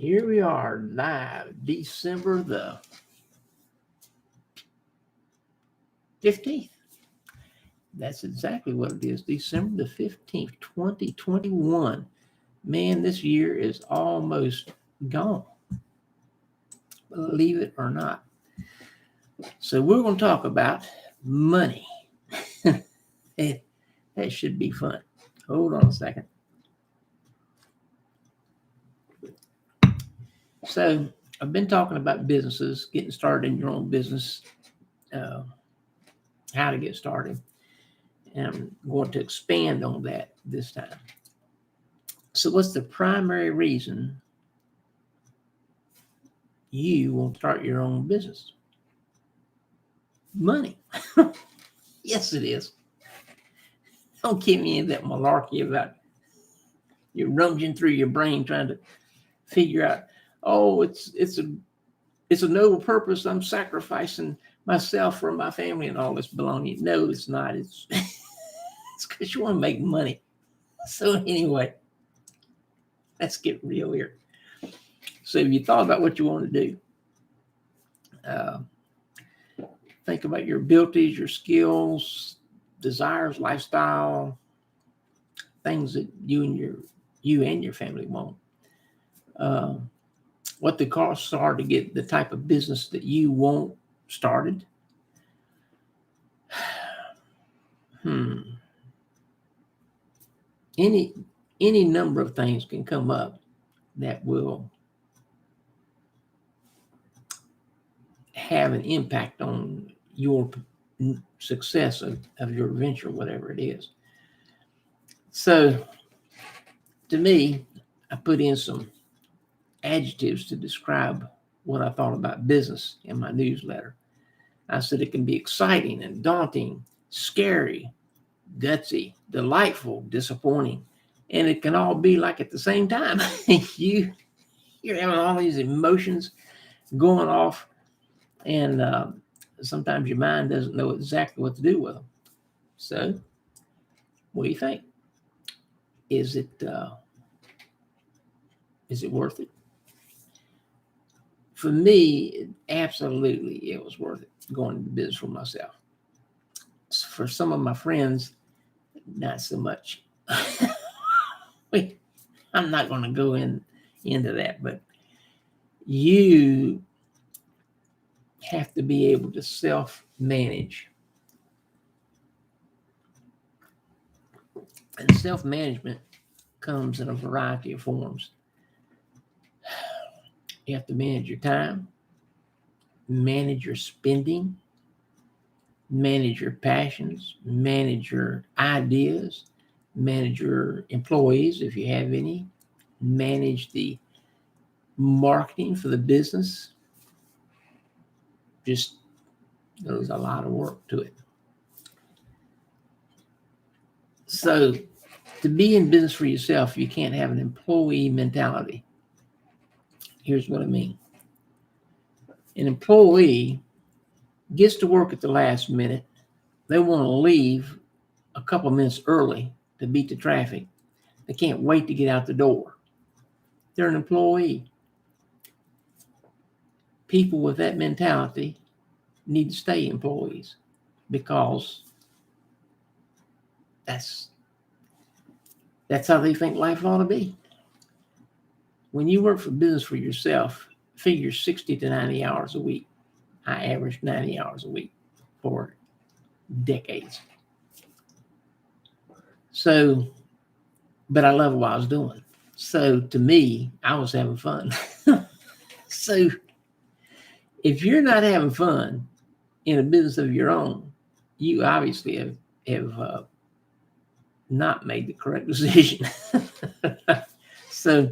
Here we are live, December the 15th. That's exactly what it is, December the 15th, 2021. Man, this year is almost gone, believe it or not. So we're going to talk about money. That should be fun. Hold on a second. So I've been talking about businesses, getting started in your own business, how to get started. And I'm going to expand on that this time. So what's the primary reason you want to start your own business? Money. Yes, it is. Don't give me that malarkey about you're rummaging through your brain trying to figure out, oh, it's a noble purpose. I'm sacrificing myself for my family and all this baloney. No, it's not. It's it's because you want to make money. So anyway, let's get real here. So if you thought about what you want to do, think about your abilities, your skills, desires, lifestyle, things that you and your family want. What the costs are to get the type of business that you want started. Any number of things can come up that will have an impact on your success of your venture, whatever it is. So to me, I put in some adjectives to describe what I thought about business in my newsletter. I said it can be exciting and daunting, scary, gutsy, delightful, disappointing, and it can all be like at the same time. You're having all these emotions going off, and sometimes your mind doesn't know exactly what to do with them. So, what do you think? Is it worth it? For me, absolutely, it was worth it going into business for myself. For some of my friends, not so much. I'm not going to go into that, but you have to be able to self-manage. And self-management comes in a variety of forms. You have to manage your time, manage your spending, manage your passions, manage your ideas, manage your employees if you have any, manage the marketing for the business. Just there's a lot of work to it. So to be in business for yourself, you can't have an employee mentality. Here's what I mean. An employee gets to work at the last minute. They want to leave a couple minutes early to beat the traffic. They can't wait to get out the door. They're an employee. People with that mentality need to stay employees because that's how they think life ought to be. When you work for business for yourself, figure 60 to 90 hours a week. I averaged 90 hours a week for decades. So, but I love what I was doing. So to me, I was having fun. So if you're not having fun in a business of your own, you obviously have not made the correct decision. So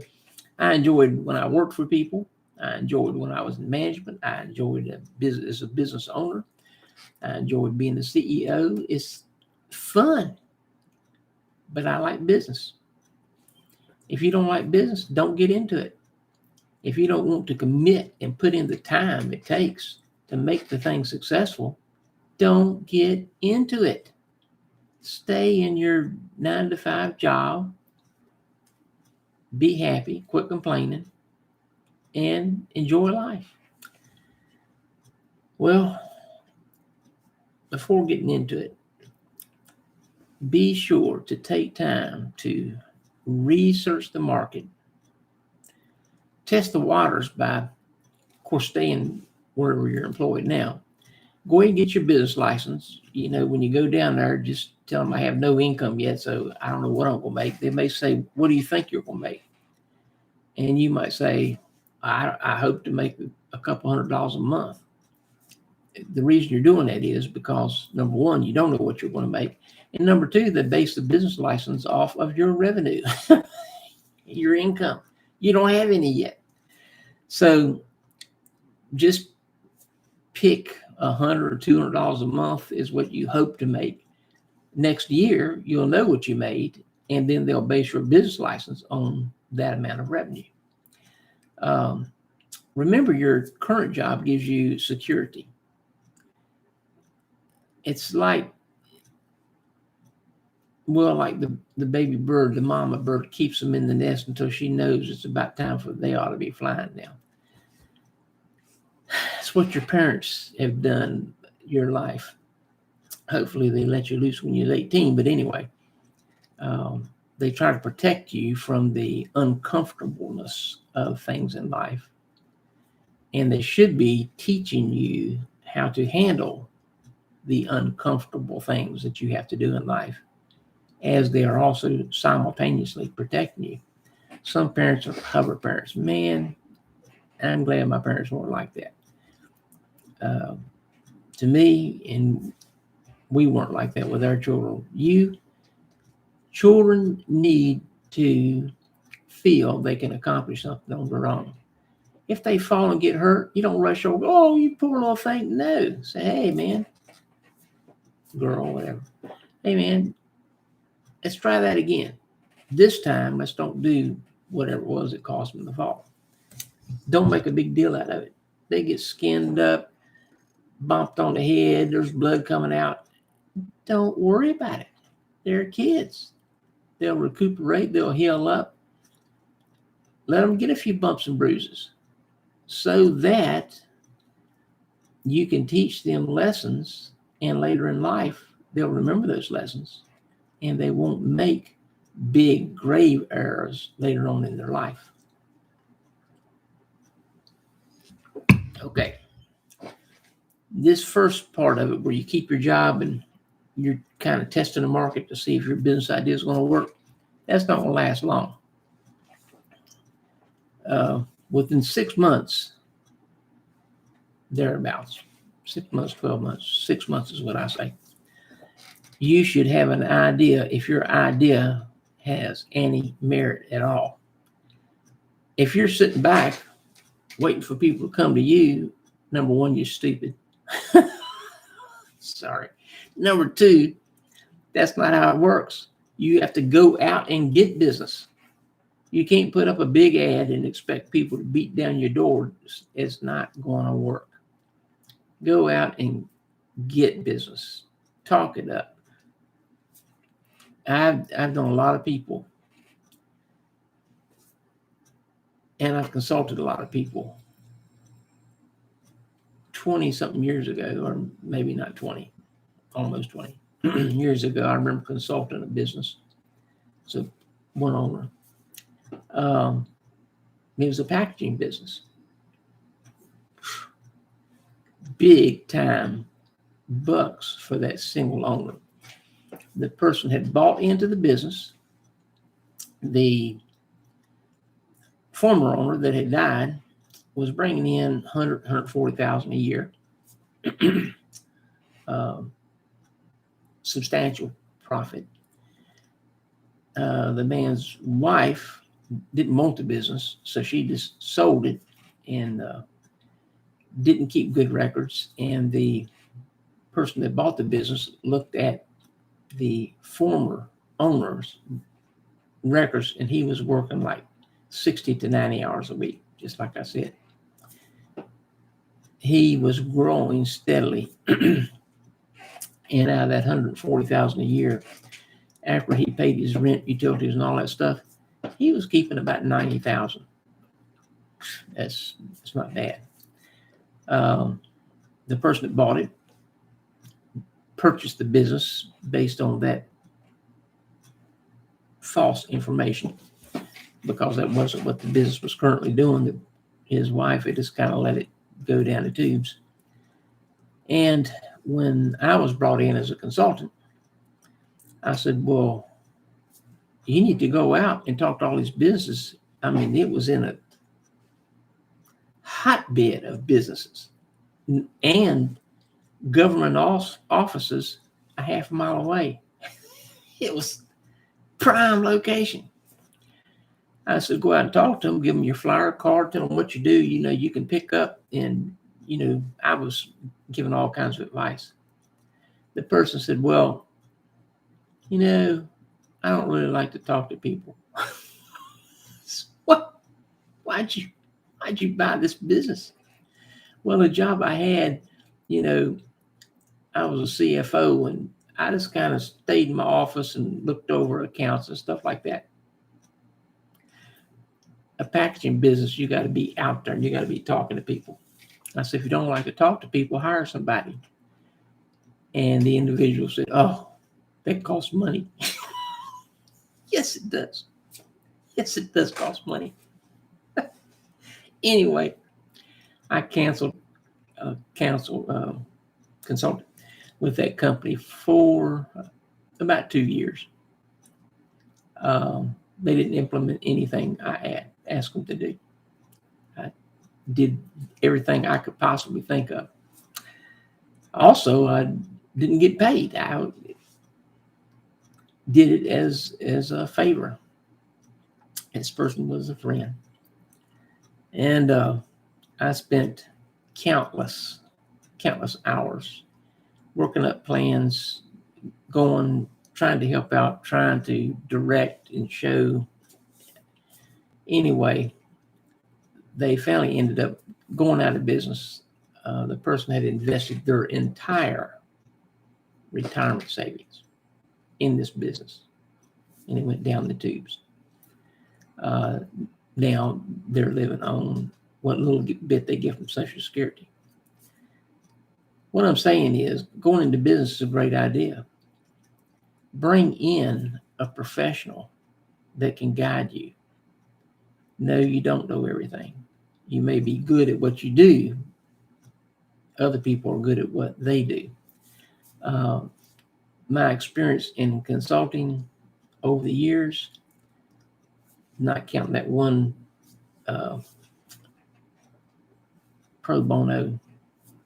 I enjoyed when I worked for people. I enjoyed when I was in management. I enjoyed as a business owner. I enjoyed being the CEO. It's fun, but I like business. If you don't like business, don't get into it. If you don't want to commit and put in the time it takes to make the thing successful, don't get into it. Stay in your 9-to-5 job. Be happy. Quit complaining. and enjoy life. Well, before getting into it, be sure to take time to research the market, test the waters by, of course, staying wherever you're employed now. Go ahead and get your business license. When you go down there, just tell them I have no income yet, so I don't know what I'm going to make. They may say, what do you think you're going to make? And you might say, I hope to make a couple $100 a month. The reason you're doing that is because, number one, you don't know what you're going to make. And number two, they base the business license off of your revenue, your income. You don't have any yet. So just pick $100 or $200 a month is what you hope to make. Next year, you'll know what you made, and then they'll base your business license on that amount of revenue. Remember, your current job gives you security. It's like the baby bird, the mama bird keeps them in the nest until she knows it's about time for they ought to be flying now. That's what your parents have done your life. Hopefully they let you loose when you're 18, but anyway, they try to protect you from the uncomfortableness of things in life. And they should be teaching you how to handle the uncomfortable things that you have to do in life, as they are also simultaneously protecting you. Some parents are hover parents. Man, I'm glad my parents weren't like that. To me, and we weren't like that with our children. Children need to feel they can accomplish something on their own. If they fall and get hurt, you don't rush over, oh, you poor little thing. No. Say, hey, man, girl, whatever. Hey, man, let's try that again. This time, let's don't do whatever it was that caused them to fall. Don't make a big deal out of it. They get skinned up, bumped on the head, there's blood coming out. Don't worry about it. They're kids. They'll recuperate, they'll heal up. Let them get a few bumps and bruises so that you can teach them lessons, and later in life, they'll remember those lessons and they won't make big grave errors later on in their life. Okay. This first part of it, where you keep your job and you're kind of testing the market to see if your business idea is going to work, that's not going to last long. Within 6 months, thereabouts, 6 months, 12 months, 6 months is what I say, you should have an idea if your idea has any merit at all. If you're sitting back waiting for people to come to you, number one, you're stupid. Sorry. Number two, that's not how it works. You have to go out and get business. You can't put up a big ad and expect people to beat down your door. It's not going to work. Go out and get business. Talk it up. I've done a lot of people, and I've consulted a lot of people 20-something years ago, or maybe not 20, almost 20 years ago. I remember consulting a business. So one owner. It was a packaging business. Big time bucks for that single owner. The person had bought into the business. The former owner that had died was bringing in $140,000 a year. Substantial profit. The man's wife didn't want the business, so she just sold it and didn't keep good records. And the person that bought the business looked at the former owner's records, and he was working like 60 to 90 hours a week, just like I said. He was growing steadily. And out of that $140,000 a year, after he paid his rent, utilities, and all that stuff, he was keeping about $90,000. It's not bad. The person that bought it purchased the business based on that false information, because that wasn't what the business was currently doing. His wife had just kind of let it go down the tubes. And when I was brought in as a consultant, I said, well, you need to go out and talk to all these businesses. I mean, it was in a hotbed of businesses and government offices a half a mile away. It was prime location. I said, go out and talk to them, give them your flyer card, tell them what you do, you can pick up. And, I was giving all kinds of advice. The person said, well, I don't really like to talk to people. What? Why'd you buy this business? Well, the job I had, I was a CFO, and I just kind of stayed in my office and looked over accounts and stuff like that. A packaging business, you got to be out there and you got to be talking to people. I said, if you don't like to talk to people, hire somebody. And the individual said, oh, that costs money. Yes, it does. Yes, it does cost money. Anyway, I canceled consulting with that company for about 2 years. They didn't implement anything I asked them to do. I did everything I could possibly think of. Also, I didn't get paid. I did it as a favor. This person was a friend. And I spent countless hours working up plans, trying to help out, trying to direct and show. Anyway, they finally ended up going out of business. The person had invested their entire retirement savings in this business, and it went down the tubes. Now they're living on what little bit they get from Social Security. What I'm saying is, going into business is a great idea. Bring in a professional that can guide you. No, you don't know everything. You may be good at what you do. Other people are good at what they do. My experience in consulting over the years, not counting that one pro bono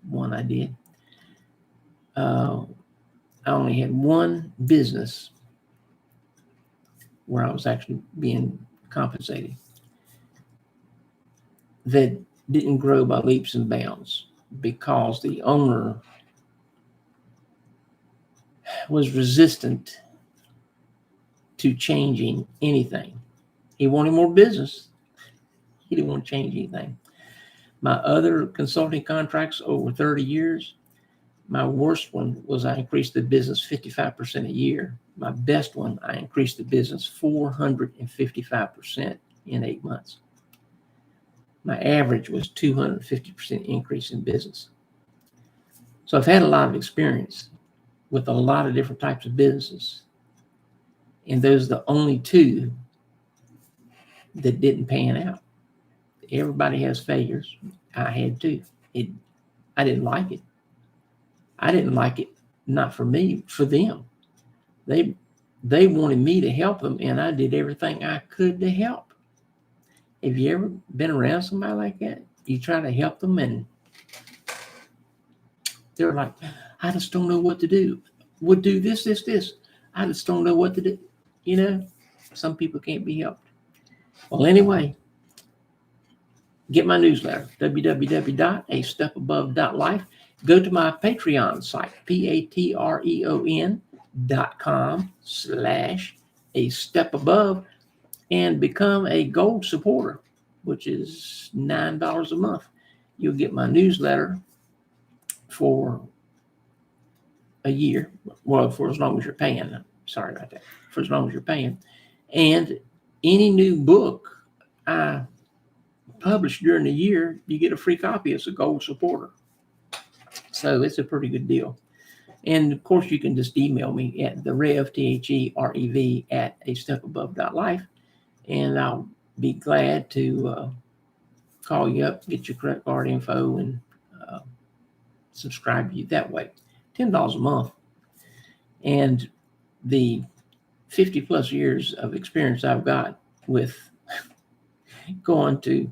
one I did, I only had one business where I was actually being compensated that didn't grow by leaps and bounds, because the owner was resistant to changing anything. He wanted more business. He didn't want to change anything. My other consulting contracts over 30 years, my worst one was I increased the business 55% a year. My best one, I increased the business 455% in 8 months. My average was 250% increase in business. So I've had a lot of experience with a lot of different types of businesses. And those are the only two that didn't pan out. Everybody has failures. I had two. I didn't like it. I didn't like it, not for me, for them. They wanted me to help them, and I did everything I could to help. Have you ever been around somebody like that? You try to help them, and they're like, I just don't know what to do. We'll do this. I just don't know what to do. Some people can't be helped. Well, anyway, get my newsletter, www.astepabove.life. Go to my Patreon site, patreon.com/a-step-above, and become a gold supporter, which is $9 a month. You'll get my newsletter for a year. Well, for as long as you're paying. Sorry about that. For as long as you're paying. And any new book I published during the year, you get a free copy as a gold supporter. So it's a pretty good deal. And of course, you can just email me at the Rev, THEREV, at astepabove.life. And I'll be glad to call you up, get your credit card info, and subscribe to you that way. $10 a month. And the 50 plus years of experience I've got with going to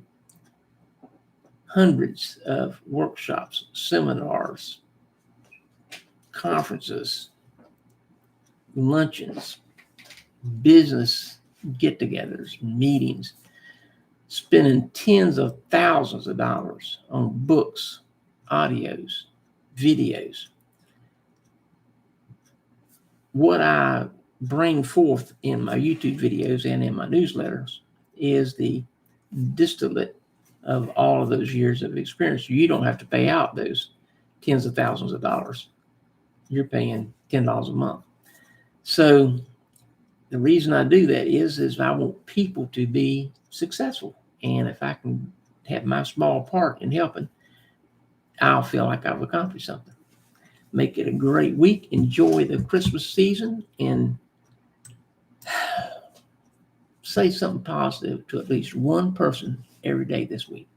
hundreds of workshops, seminars, conferences, luncheons, business get-togethers, meetings, spending tens of thousands of dollars on books, audios, videos. What I bring forth in my YouTube videos and in my newsletters is the distillate of all of those years of experience. You don't have to pay out those tens of thousands of dollars. You're paying $10 a month. So the reason I do that is I want people to be successful. And if I can have my small part in helping, I'll feel like I've accomplished something. Make it a great week. Enjoy the Christmas season and say something positive to at least one person every day this week.